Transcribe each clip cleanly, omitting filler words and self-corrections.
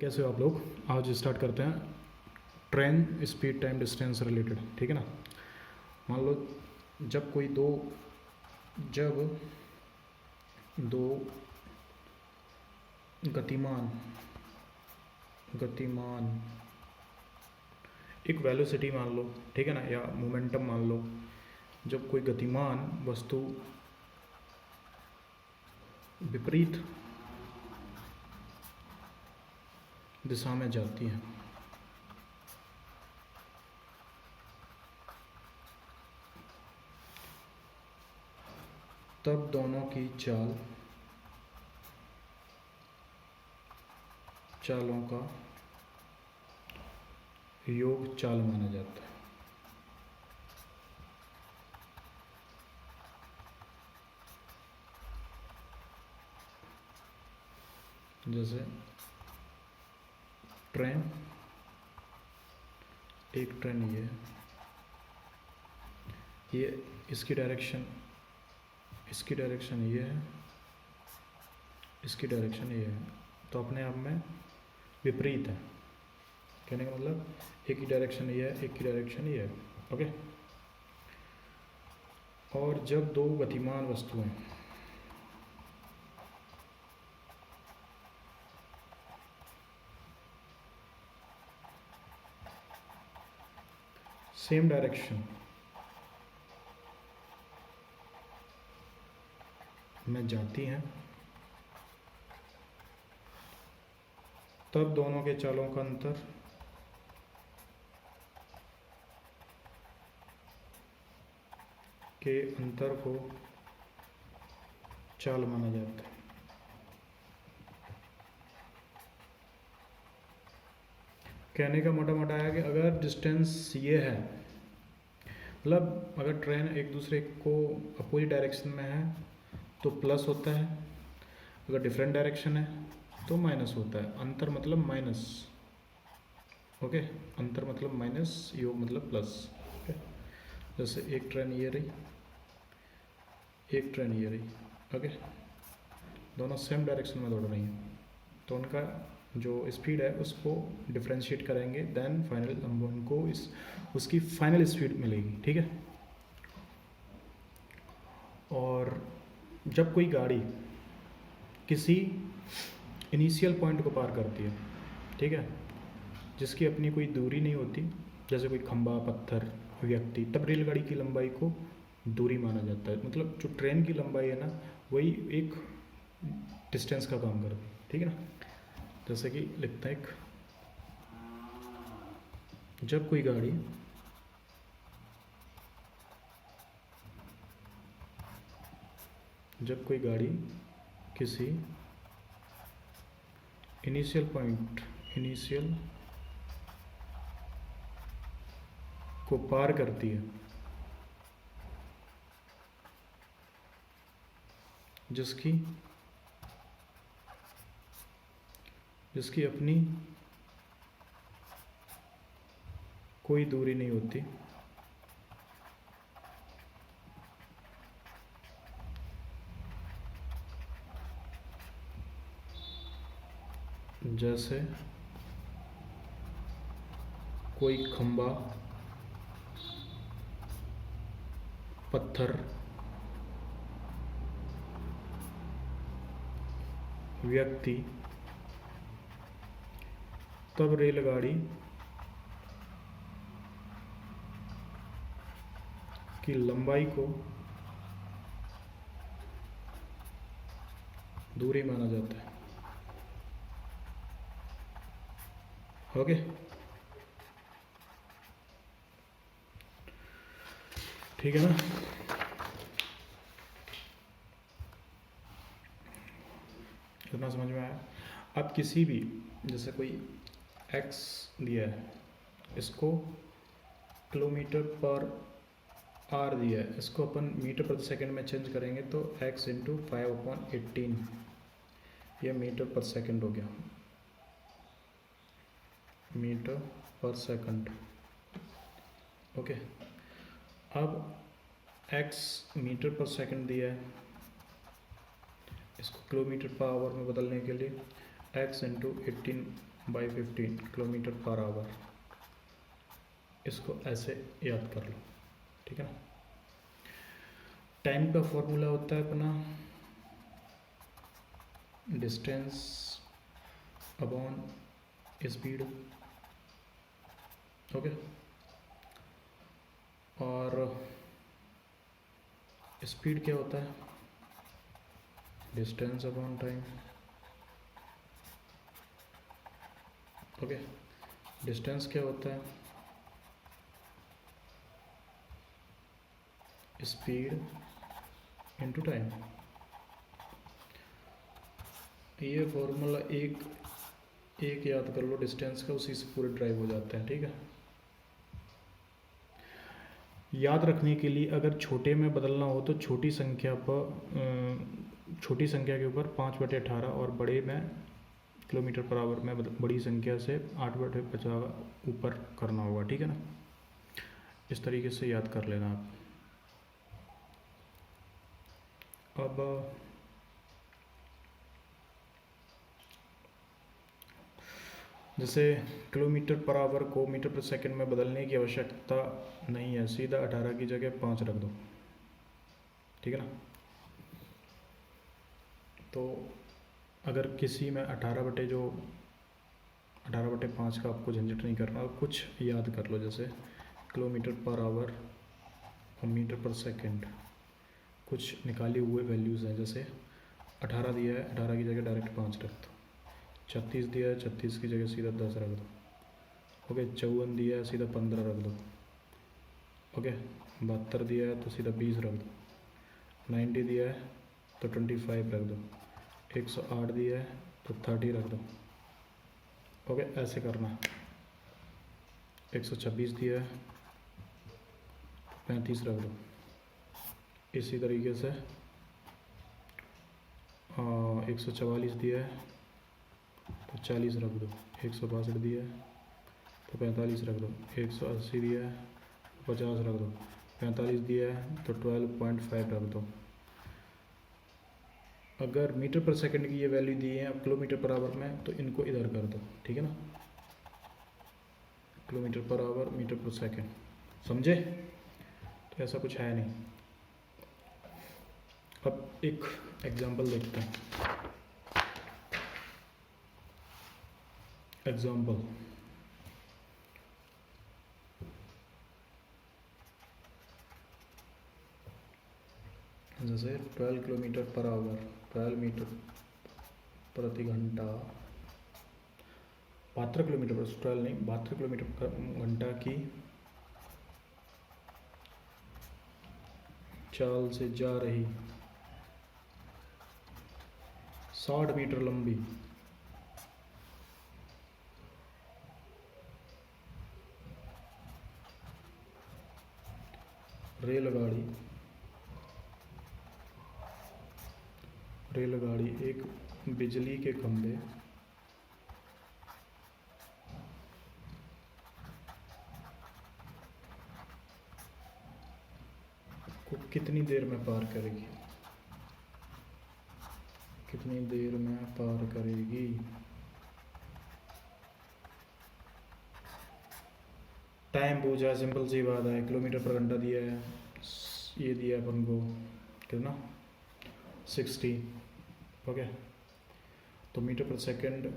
कैसे हो आप लोग। आज स्टार्ट करते हैं train speed time distance related, ठीक है ना। मान लो जब कोई जब दो गतिमान गतिमान एक वेलोसिटी मान लो, ठीक है ना, या मोमेंटम मान लो। जब कोई गतिमान वस्तु विपरीत दिशा में जाती है तब दोनों की चालों का योग चाल माना जाता है। जैसे एक ट्रेन ये इसकी डायरेक्शन ये है, इसकी डायरेक्शन ये है, तो अपने आप में विपरीत है। कहने का मतलब एक की डायरेक्शन ये है, एक की डायरेक्शन ये है। ओके। और जब दो गतिमान वस्तुएं सेम डायरेक्शन में जाती हैं तब दोनों के चालों का अंतर को चाल माना जाता है। कहने का मोटा मोटा है कि अगर डिस्टेंस ये है, मतलब अगर ट्रेन एक दूसरे को अपोजिट डायरेक्शन में है तो प्लस होता है, अगर डिफरेंट डायरेक्शन है तो माइनस होता है। अंतर मतलब माइनस, ओके। अंतर मतलब माइनस, योग मतलब प्लस। ओके। जैसे एक ट्रेन ये रही, एक ट्रेन ये रही, ओके। दोनों सेम डायरेक्शन में दौड़ रही हैं, तो उनका जो स्पीड है उसको डिफ्रेंशिएट करेंगे, देन फाइनल हम उनको उसकी फाइनल स्पीड मिलेगी, ठीक है। और जब कोई गाड़ी किसी इनिशियल पॉइंट को पार करती है, ठीक है, जिसकी अपनी कोई दूरी नहीं होती, जैसे कोई खंबा, पत्थर, व्यक्ति, तब रेलगाड़ी की लंबाई को दूरी माना जाता है। मतलब जो ट्रेन की लंबाई है ना, वही एक डिस्टेंस का काम करती है, ठीक है ना। जैसे कि लिखते हैं जब कोई गाड़ी किसी इनिशियल को पार करती है जिसकी अपनी कोई दूरी नहीं होती, जैसे कोई खंबा, पत्थर, व्यक्ति, तब रेलगाड़ी की लंबाई को दूरी माना जाता है। ओके। ठीक है ना। इतना समझ में आया। अब किसी भी, जैसे कोई x दिया है, इसको किलोमीटर पर आर दिया है, इसको अपन मीटर प्रति सेकंड में चेंज करेंगे तो x इंटू 5/18, यह मीटर पर सेकंड हो गया, मीटर पर सेकंड। ओके। अब x मीटर पर सेकंड दिया है, इसको किलोमीटर पर आवर में बदलने के लिए x इंटू 18 बाई 15 किलोमीटर पर आवर। इसको ऐसे याद कर लो, ठीक है ना। टाइम का फॉर्मूला होता है अपना डिस्टेंस अपॉन स्पीड, ओके। और स्पीड क्या होता है, distance upon time, okay. Distance क्या होता है, स्पीड इनटू टाइम। ये फॉर्मूला एक याद कर लो डिस्टेंस का, उसी से पूरे ड्राइव हो जाते हैं, ठीक है। याद रखने के लिए अगर छोटे में बदलना हो तो छोटी संख्या के ऊपर 5/18 और बड़े में किलोमीटर पर आवर में बड़ी संख्या से 8/50 ऊपर करना होगा, ठीक है ना। इस तरीके से याद कर लेना आप। अब जैसे किलोमीटर पर आवर को मीटर पर सेकंड में बदलने की आवश्यकता नहीं है, सीधा 18 की जगह 5 रख दो, ठीक है ना। तो अगर किसी में 18/5 का आपको झंझट नहीं करना, कुछ याद कर लो, जैसे किलोमीटर पर आवर और मीटर पर सेकंड कुछ निकाले हुए वैल्यूज़ हैं। जैसे 18 दिया है, 18 की जगह डायरेक्ट 5 रख दो। 36 दिया है, 36 की जगह सीधा 10 रख दो, ओके। 54 दिया है, सीधा 15 रख दो, ओके। 72 दिया है तो सीधा 20 रख दो। 90 दिया है तो 25 रख दो। 108 दिया है तो 30 रख दो, ओके। ऐसे करना। 126 दिया है 35 रख दो। इसी तरीके से 144 दिया है तो 40 रख दो। 162 दिया है तो 45 रख दो। 180 दिया है तो 50 रख दो। 45 दिया है तो 12.5 रख दो। अगर मीटर पर सेकंड की ये वैल्यू दी है अब किलोमीटर पर आवर में, तो इनको इधर कर दो, ठीक है ना। किलोमीटर पर आवर, मीटर पर सेकंड, समझे। तो ऐसा कुछ है नहीं। अब एक एग्जांपल देखते हैं। एग्जांपल, जैसे 12 किलोमीटर पर आवर, 12 मीटर प्रति घंटा, 72 किलोमीटर पर, 12 नहीं 72 किलोमीटर पर घंटा की चाल से जा रही 60 मीटर लंबी रेलगाड़ी एक बिजली के खंभे को कितनी देर में पार करेगी, कितनी देर में पार करेगी। टाइम पूछा, सिंपल सी बात है। किलोमीटर पर घंटा दिया है, ये दिया अपन को कितना 60, ओके। तो मीटर पर सेकंड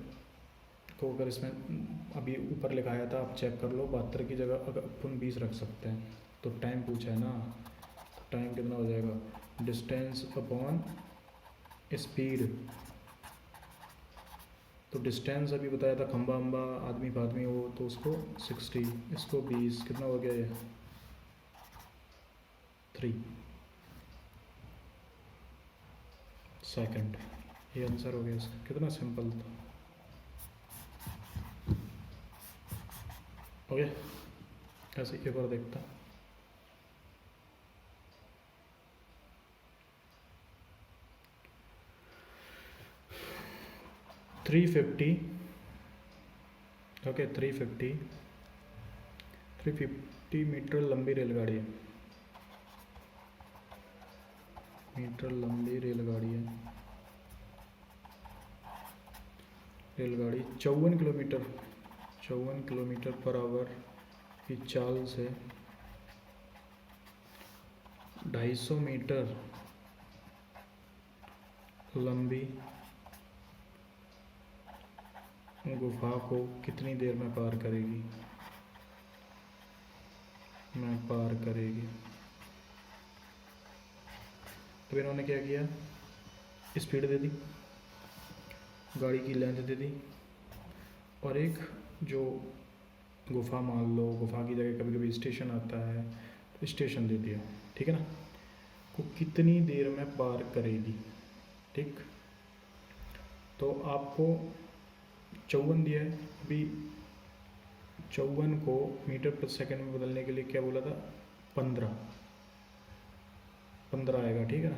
को अगर इसमें अभी ऊपर लिखाया था, आप चेक कर लो, 72 की जगह अगर अपन 20 रख सकते हैं। तो टाइम पूछा है ना, तो टाइम कितना हो जाएगा, डिस्टेंस अपॉन स्पीड। तो डिस्टेंस अभी बताया था, खंबा अम्बा आदमी फादमी हो तो उसको 60, इसको 20, कितना हो गया ये 3 सेकंड। ये आंसर हो गया इसका। कितना सिंपल था, ओके। ऐसे एक बार देखता, 350, ओके। 350 मीटर लंबी रेलगाड़ी है, रेलगाड़ी 54 किलोमीटर पर आवर की चाल से 250 मीटर लंबी गुफा को कितनी देर में पार करेगी? तो इन्होंने क्या किया, स्पीड दे दी, गाड़ी की लेंथ दे दी, और एक जो गुफा, मान लो गुफा की जगह कभी कभी स्टेशन आता है, तो स्टेशन दे दिया, ठीक है ना, को कितनी देर में पार करेगी। ठीक, तो आपको 54 दिया है, अभी 54 को मीटर पर सेकंड में बदलने के लिए क्या बोला था, 15 आएगा, ठीक है ना।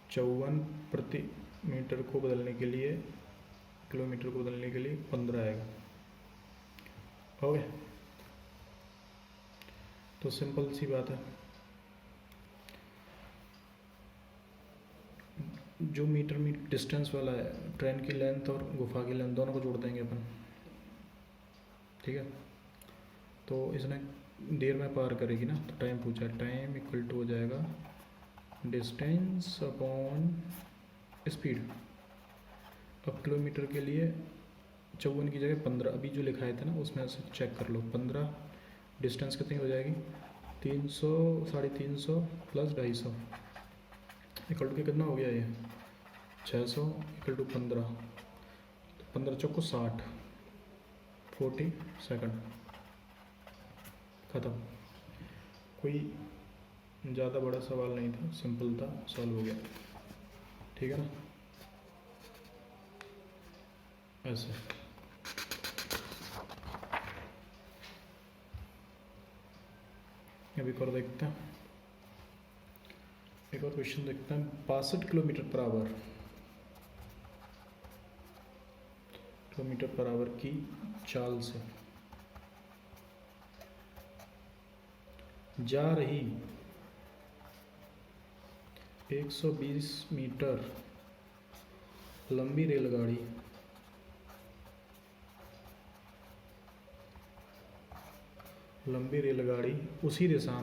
54 प्रति मीटर को बदलने के लिए, किलोमीटर को बदलने के लिए 15 आएगा। हो गया, तो सिंपल सी बात है, जो मीटर डिस्टेंस वाला है, ट्रेन की लेंथ और गुफा की लेंथ दोनों को जोड़ देंगे अपन, ठीक है। तो इसने देर में पार करेगी ना, तो टाइम पूछा, टाइम इक्वल टू हो जाएगा डिस्टेंस अपॉन स्पीड। अब किलोमीटर के लिए 54 की जगह 15, अभी जो लिखाए थे ना उसमें से चेक कर लो, 15 डिस्टेंस कितनी हो जाएगी, 300, 350 प्लस 250 इक्वल टू कितना हो गया ये 600 इक्वल टू 15, 15 चौको 60, 40 सेकंड, ख़त्म। कोई ज़्यादा बड़ा सवाल नहीं था, सिंपल था, सॉल्व हो गया, ठीक है ना। ऐसे अभी और देखते हैं, एक और क्वेश्चन देखते हैं। 62 किलोमीटर पर आवर की चाल से जा रही 120 मीटर लंबी रेलगाड़ी उसी दिशा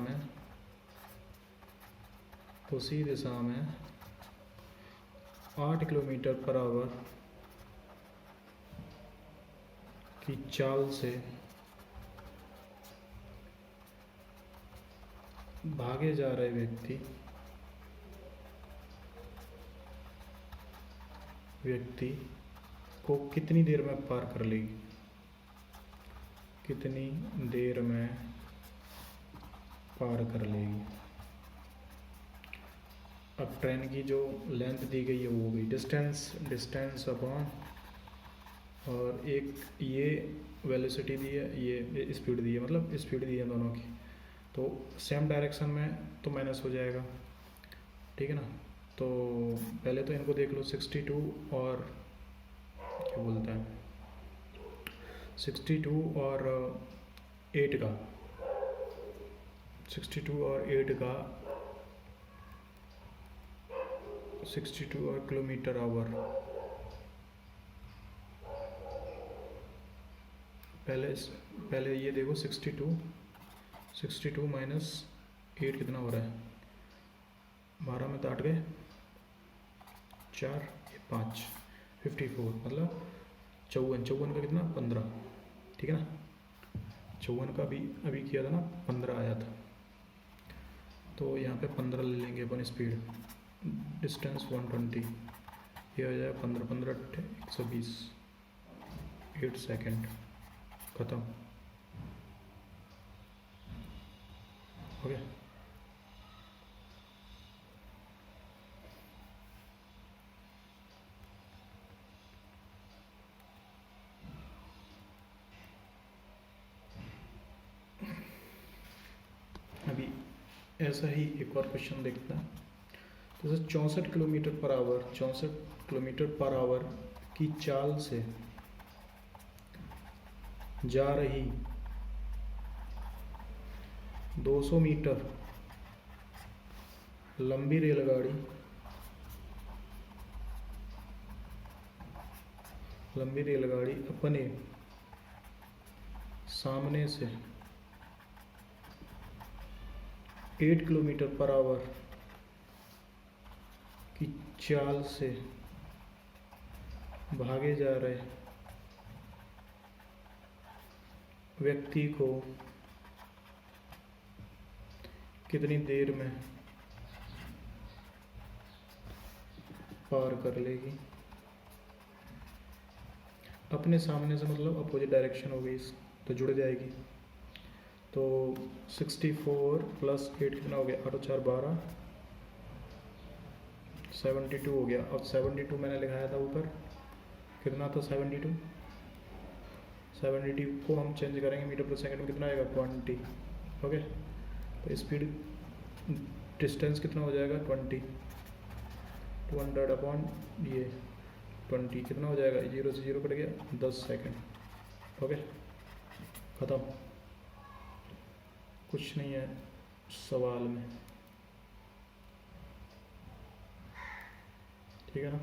में 8 किलोमीटर पर आवर की चाल से भागे जा रहे व्यक्ति को कितनी देर में पार कर लेगी, अब ट्रेन की जो लेंथ दी गई है वो हो गई डिस्टेंस अपॉन, और एक ये वेलोसिटी दी है, ये स्पीड दी है, मतलब स्पीड दी है दोनों की, तो सेम डायरेक्शन में तो माइनस हो जाएगा, ठीक है ना। तो पहले तो इनको देख लो, 62 और क्या बोलता है, 62 और 8 का 62 और किलोमीटर आवर, पहले ये देखो 62 माइनस 8 कितना हो रहा है, 12 में तो 8 गए, 4 5 54, मतलब 54 का कितना 15, ठीक है ना। 54 का भी अभी किया था ना, 15 आया था, तो यहाँ पे 15 ले लेंगे अपन स्पीड, डिस्टेंस 120, ये हो जाएगा 15 120, 8 सेकेंड, ख़त्म हो गया। अभी ऐसा ही एक और क्वेश्चन देखते हैं। तो 64 किलोमीटर पर आवर की चाल से जा रही 200 मीटर लंबी रेलगाड़ी लंबी रेलगाड़ी अपने सामने से 8 किलोमीटर पर आवर की चाल से भागे जा रहे व्यक्ति को कितनी देर में पार कर लेगी। अपने सामने से मतलब अपोजिट डायरेक्शन हो गई, तो जुड़ जाएगी। तो 64 प्लस 8 कितना हो गया, 8 और 4 12, 72 हो गया। अब 72 मैंने लिखाया था ऊपर, कितना था 72 को हम चेंज करेंगे मीटर पर सेकंड में, कितना आएगा 20। ओके, तो स्पीड डिस्टेंस कितना हो जाएगा 20, 200 अपॉन ये 20 कितना हो जाएगा, 0 से 0 कट गया 10 सेकंड। ओके, ख़त्म, कुछ नहीं है सवाल में, ठीक है ना।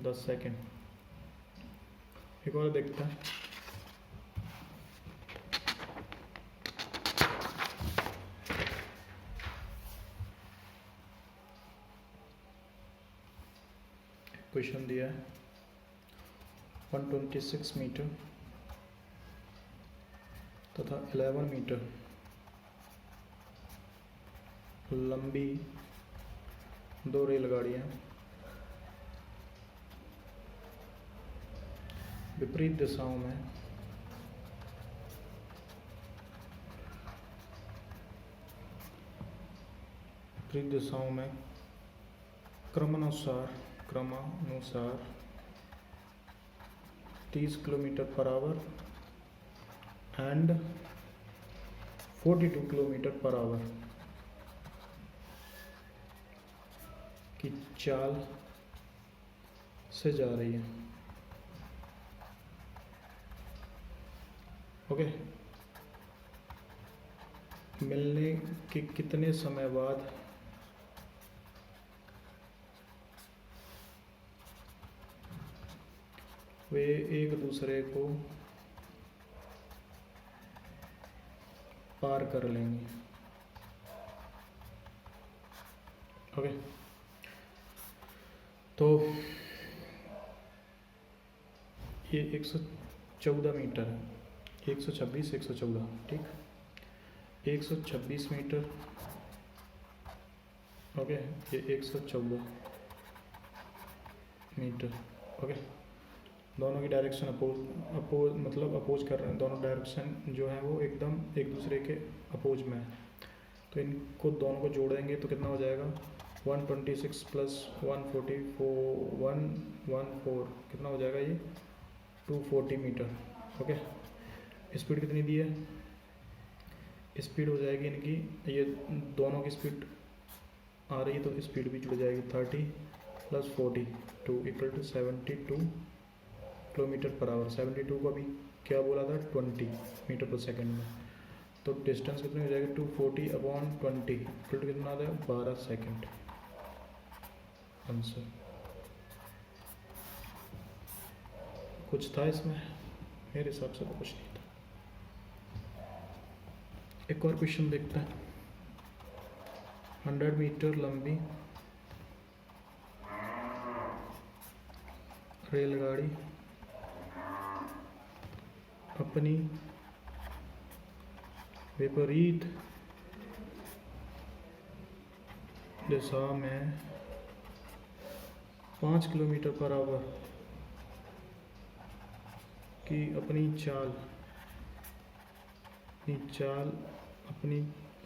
10 सेकंड। एक और देखते हैं। क्वेश्चन दिया है 126 मीटर तथा 11 मीटर लंबी दो रेलगाड़ियां विपरीत दिशाओं में क्रमानुसार 30 किलोमीटर पर आवर एंड 42 किलोमीटर पर आवर की चाल से जा रही है। ओके, मिलने के कितने समय बाद वे एक दूसरे को पार कर लेंगे। ओके, तो ये 114 मीटर है, 126 114, ठीक, 126 मीटर। ओके, ये 114 मीटर। ओके, दोनों की डायरेक्शन अपोज कर रहे हैं, दोनों डायरेक्शन जो है वो एकदम एक दूसरे के अपोज में है। तो इनको दोनों को जोड़ेंगे तो कितना हो जाएगा, 126 प्लस 114 कितना हो जाएगा, ये 240 मीटर। ओके, स्पीड कितनी दी है, स्पीड हो जाएगी इनकी, ये दोनों की स्पीड आ रही है तो स्पीड भी जुड़ जाएगी, 30 प्लस 42 इक्वल टू 72 किलोमीटर पर आवर। 72 को अभी क्या बोला था, 20 मीटर पर सेकंड में। तो डिस्टेंस कितनी हो जाएगी, 240 अपॉन 20 इक्वल टू कितना आता है, 12 सेकंड। आंसर। कुछ था इसमें, मेरे हिसाब से तो कुछ नहीं था। एक और क्वेश्चन देखते हैं। 100 मीटर लंबी रेलगाड़ी अपनी विपरीत दिशा में 5 किलोमीटर पर आवर की अपनी चाल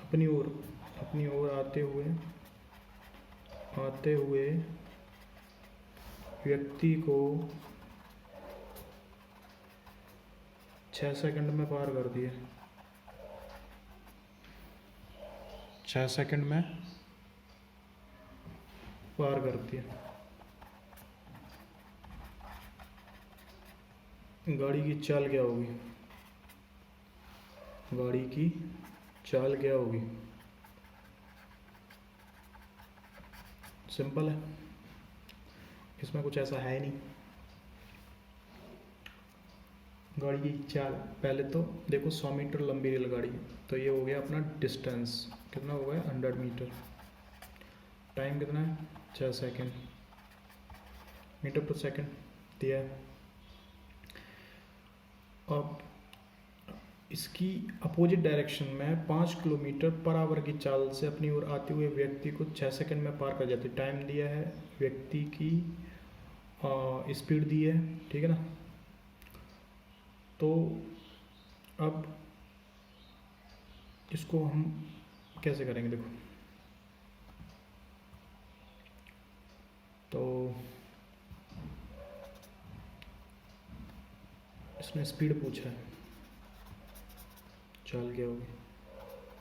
अपनी ओर आते हुए व्यक्ति को 6 सेकंड में पार कर दिए। 6 सेकंड में पार कर दिया। गाड़ी की चाल क्या होगी, गाड़ी की चाल क्या होगी, सिंपल है, इसमें कुछ ऐसा है नहीं, गाड़ी की चाल, पहले तो देखो 100 मीटर लंबी रेलगाड़ी, तो ये हो गया अपना डिस्टेंस, कितना हो गया 100 मीटर। टाइम कितना है 6 सेकेंड, मीटर पर सेकेंड दिया है। अब इसकी अपोजिट डायरेक्शन में 5 किलोमीटर पर आवर की चाल से अपनी ओर आते हुए व्यक्ति को 6 सेकंड में पार कर जाती है। टाइम दिया है, व्यक्ति की स्पीड दी है, ठीक है ना। तो अब इसको हम कैसे करेंगे देखो, तो इसने स्पीड पूछा है, चाल क्या होगी,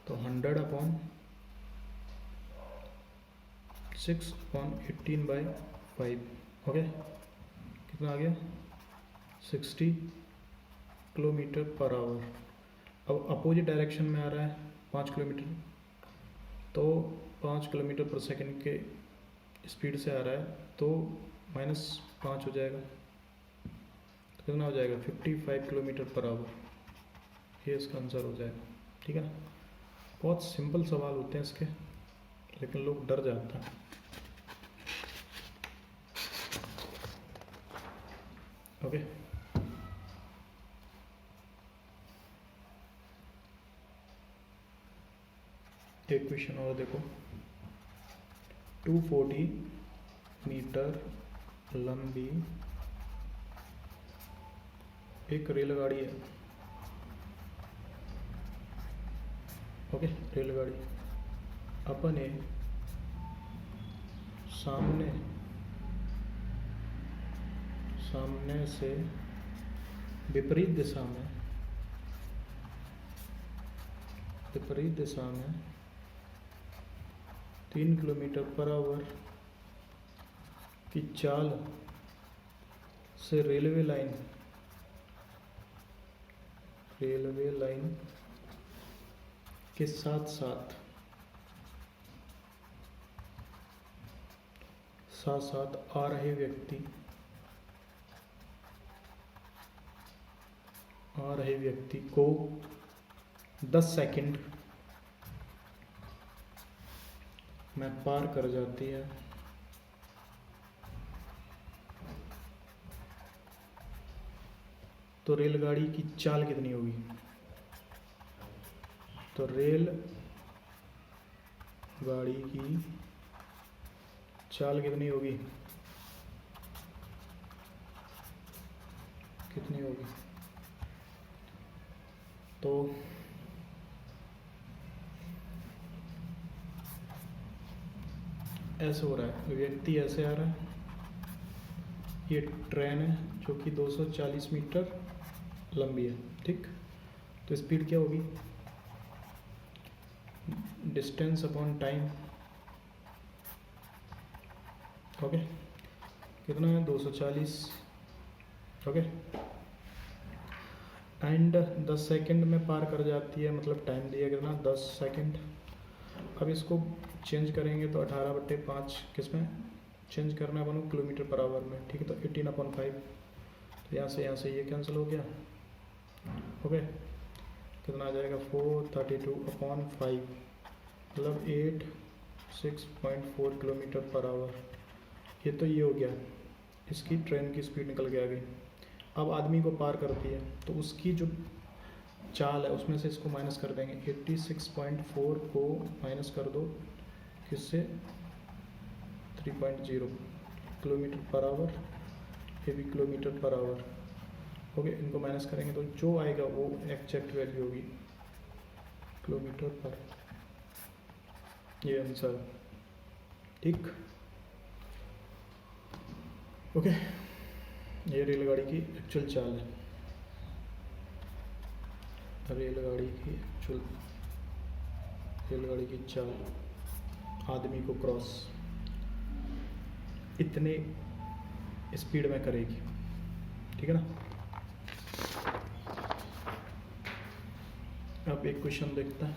तो 100/6/18/5, ओके, कितना आ गया 60 किलोमीटर पर आवर। अब अपोजिट डायरेक्शन में आ रहा है 5 किलोमीटर, तो 5 किलोमीटर पर सेकंड के स्पीड से आ रहा है, तो -5 हो जाएगा, तो कितना हो जाएगा 55 किलोमीटर पर आवर। ये इसका आंसर हो जाएगा, ठीक है ना। बहुत सिंपल सवाल होते हैं इसके, लेकिन लोग डर जाते हैं। ओके, एक क्वेश्चन और देखो, 240 मीटर लंबी एक रेलगाड़ी है, ओके, रेलगाड़ी अपने सामने से विपरीत दिशा में 3 किलोमीटर पर आवर की चाल से रेलवे लाइन के साथ साथ आ रहे व्यक्ति को 10 सेकंड में पार कर जाती है, तो रेलगाड़ी की चाल कितनी होगी। तो रेल गाड़ी की चाल कितनी होगी, तो ऐसे हो रहा है, व्यक्ति ऐसे आ रहा है, ये ट्रेन है जो कि 240 मीटर लंबी है, ठीक। तो स्पीड क्या होगी, डिस्टेंस अपॉन टाइम, ओके, कितना है 240, ओके, एंड 10 सेकंड में पार कर जाती है, मतलब टाइम दिया कितना 10 सेकंड। अब इसको चेंज करेंगे तो 18/5 किस में चेंज करना है अपन को, किलोमीटर पर आवर में, ठीक है। तो 18/5, तो यहाँ से ये कैंसिल हो गया, ओके, कितना आ जाएगा 432/5, मतलब 86.4 किलोमीटर पर आवर। ये तो ये हो गया, इसकी ट्रेन की स्पीड निकल के आ गई। अब आदमी को पार करती है, तो उसकी जो चाल है उसमें से इसको माइनस कर देंगे, 86.4 को माइनस कर दो किससे 3.0 किलोमीटर पर आवर, ये भी किलोमीटर पर आवर, ओके। इनको माइनस करेंगे तो जो आएगा वो एग्जैक्ट वैल्यू होगी किलोमीटर पर, ये आंसर, ठीक, ओके। ये रेलगाड़ी की एक्चुअल चाल है, रेलगाड़ी की चाल आदमी को क्रॉस इतने स्पीड में करेगी, ठीक है ना। अब एक क्वेश्चन देखते हैं,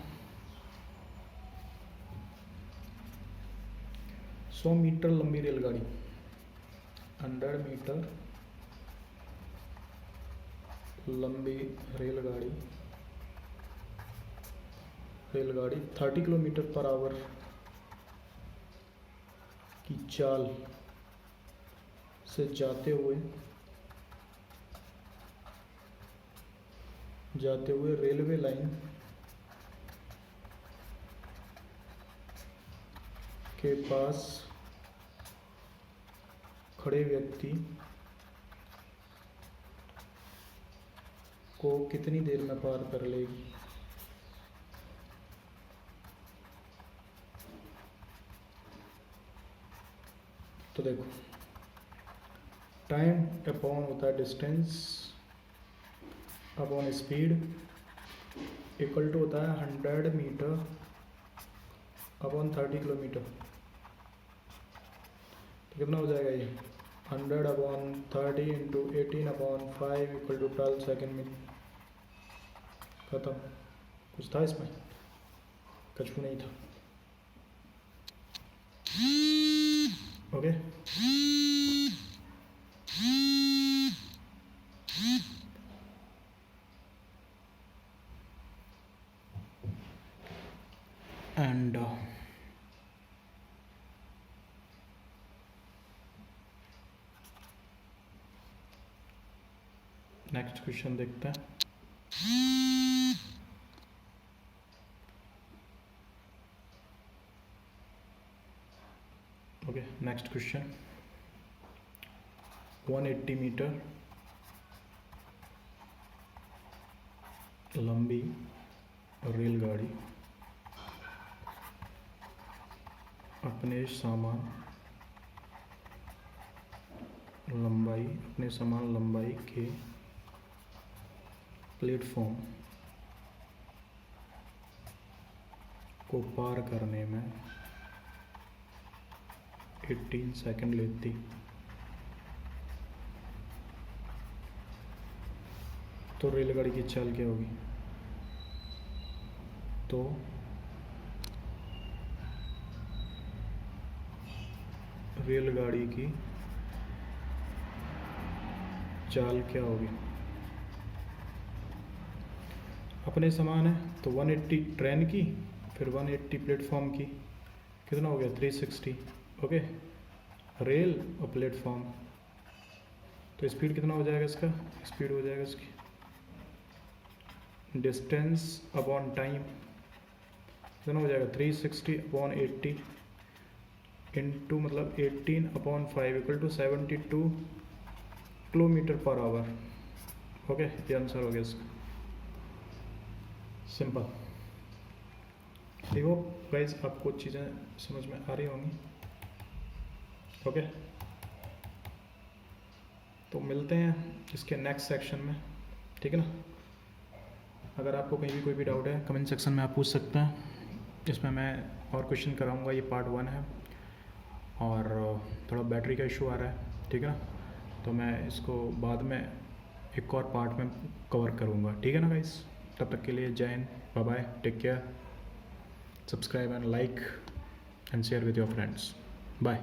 100 मीटर लंबी रेलगाड़ी 100 मीटर लंबी रेलगाड़ी 30 किलोमीटर पर आवर की चाल से जाते हुए रेलवे लाइन के पास खड़े व्यक्ति को कितनी देर में पार कर लेगी? तो देखो, टाइम अपॉन होता है distance upon speed equal to होता है 100 मीटर अपॉन 30 किलोमीटर। तो कितना हो जाएगा ये? 100 upon 30 into 18 upon 5 equal to 12 second में खत्म। कुछ था इसमें? कुछ नहीं था। ओके एंड नेक्स्ट क्वेश्चन देखते हैं। Okay, next question. 180 मीटर लंबी रेलगाड़ी अपने समान लंबाई के प्लेटफॉर्म को पार करने में 18 सेकंड लेती। तो रेलगाड़ी की चाल क्या होगी? तो रेलगाड़ी की चाल क्या होगी? अपने समान है तो 180 ट्रेन की, फिर 180 प्लेटफॉर्म की, कितना हो गया? 360। ओके, रेल और प्लेटफॉर्म। तो स्पीड कितना हो जाएगा इसका? स्पीड हो जाएगा इसकी डिस्टेंस अपॉन टाइम कितना हो जाएगा? 360 अपॉन 80 इंटू मतलब 18 अपॉन 5 इक्वल टू 72 किलोमीटर पर आवर। ओके, ये आंसर हो गया इसका। सिंपल। आई होप गाइस आपको चीज़ें समझ में आ रही होंगी। ओके, तो मिलते हैं इसके नेक्स्ट सेक्शन में, ठीक है ना। अगर आपको कहीं भी कोई भी डाउट है कमेंट सेक्शन में आप पूछ सकते हैं। इसमें मैं और क्वेश्चन कराऊंगा। ये पार्ट 1 है और थोड़ा बैटरी का इशू आ रहा है, ठीक है ना। तो मैं इसको बाद में एक और पार्ट में कवर करूंगा, ठीक है ना गाइस। तब तक के लिए जय हिंद, bye bye, take care, subscribe and like and share with your friends. Bye.